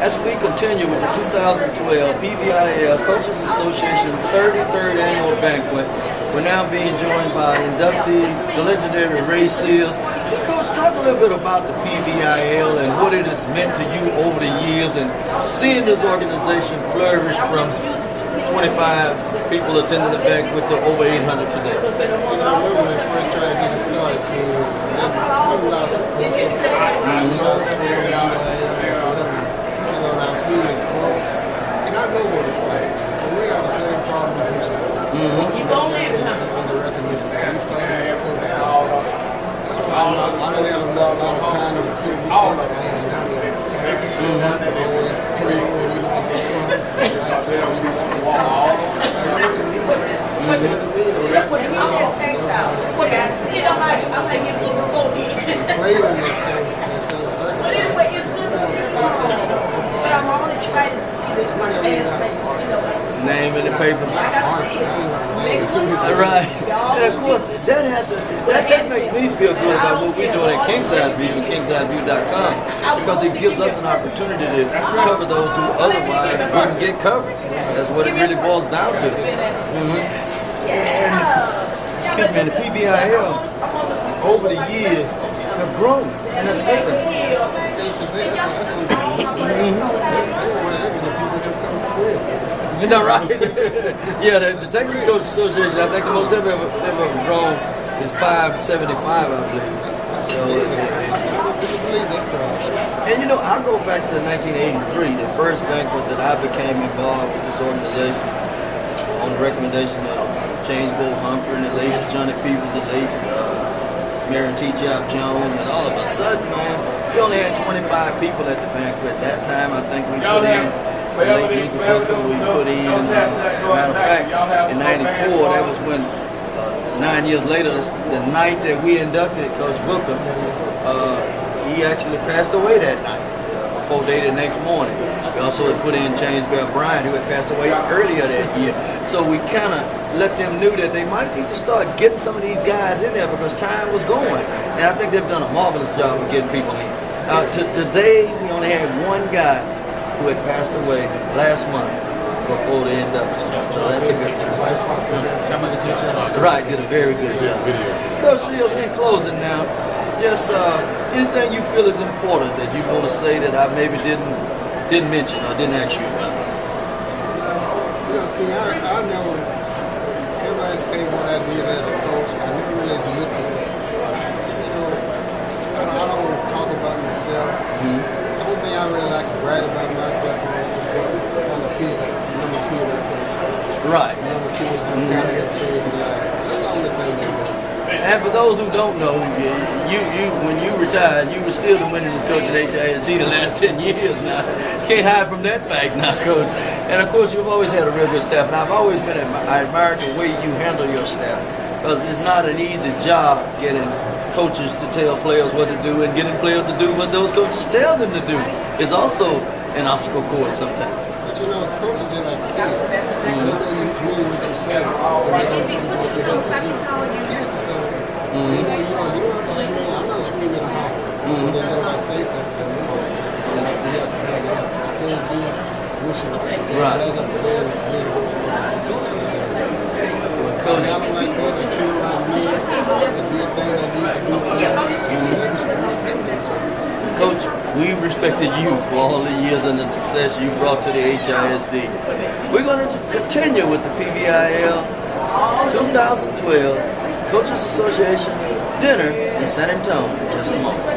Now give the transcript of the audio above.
as we continue with the 2012 PVIL Coaches Association 33rd Annual Banquet, we're now being joined by Inductee, the legendary Ray Seals. Coach, talk a little bit about the PVIL and what it has meant to you over the years and seeing this organization flourish from 25 people attending the banquet to over 800 today. You know, I remember when I first tried to get it started, so there was a lot of support. And I know what it's like. But we have the same problem in history. You don't live in under recognition. We started with COVID. That's why I don't have a lot of time to recruit people like I am now. I always pray for them. Name in the paper. Right. And of course, that makes me feel good about what we're doing at Kingsize View and KingsizeView.com, because it gives us an opportunity to cover those who otherwise wouldn't get covered. That's what it really boils down to. Excuse me, the PVIL over the years have grown, and that's good. You know, right? Yeah, the Texas Coach Association, I think the most they've ever grown is 575, I believe. So, and you know, I go back to 1983, the first banquet that I became involved with this organization on the recommendation of James Bo Humphrey and the late Johnny Peebles, the late Marion T. Job Jones, and all of a sudden, man, we only had 25 people at the banquet. At that time, I think we put in late Luther Booker, we put in, matter of fact, in 94, that was when, 9 years later, the night that we inducted Coach Booker, he actually passed away that night, 4 days the next morning. We also had put in James Bear Bryant, who had passed away earlier that year. So we kind of let them know that they might need to start getting some of these guys in there because time was going. And I think they've done a marvelous job of getting people in. Today, we only had one guy who had passed away last month before the induction. So that's a good sign. Right, did a very good job. Coach Seals, in closing now, just anything you feel is important that you want to say that I maybe didn't mention or didn't ask you about? You know, I know everybody say what I did as a coach. I never really looked at that. You know, I don't talk about myself. I don't think I really like to brag about myself. I'm a kid. I'm a kid. Right. I'm a kid. I'm kind of have changed life. That's the only thing you know. And for those who don't know, you when you retired, you were still the winningest coach at HISD the last 10 years now. Can't hide from that fact now, Coach. And of course, you've always had a real good staff. And I've always I admired the way you handle your staff, because it's not an easy job getting coaches to tell players what to do and getting players to do what those coaches tell them to do. It's also an obstacle course sometimes. But you know, coaches are like kids. They know you mean what you say. And they don't want to help you. You know, you don't have to scream. I'm not screaming at home. But then I say something, you know, you have to be wishing it. Right. Coach, I don't like that. They treat like me. It's the thing I need to do. Coach, we respected you for all the years and the success you brought to the HISD. We're going to continue with the PVIL 2012 Coaches Association dinner in San Antonio in just a moment.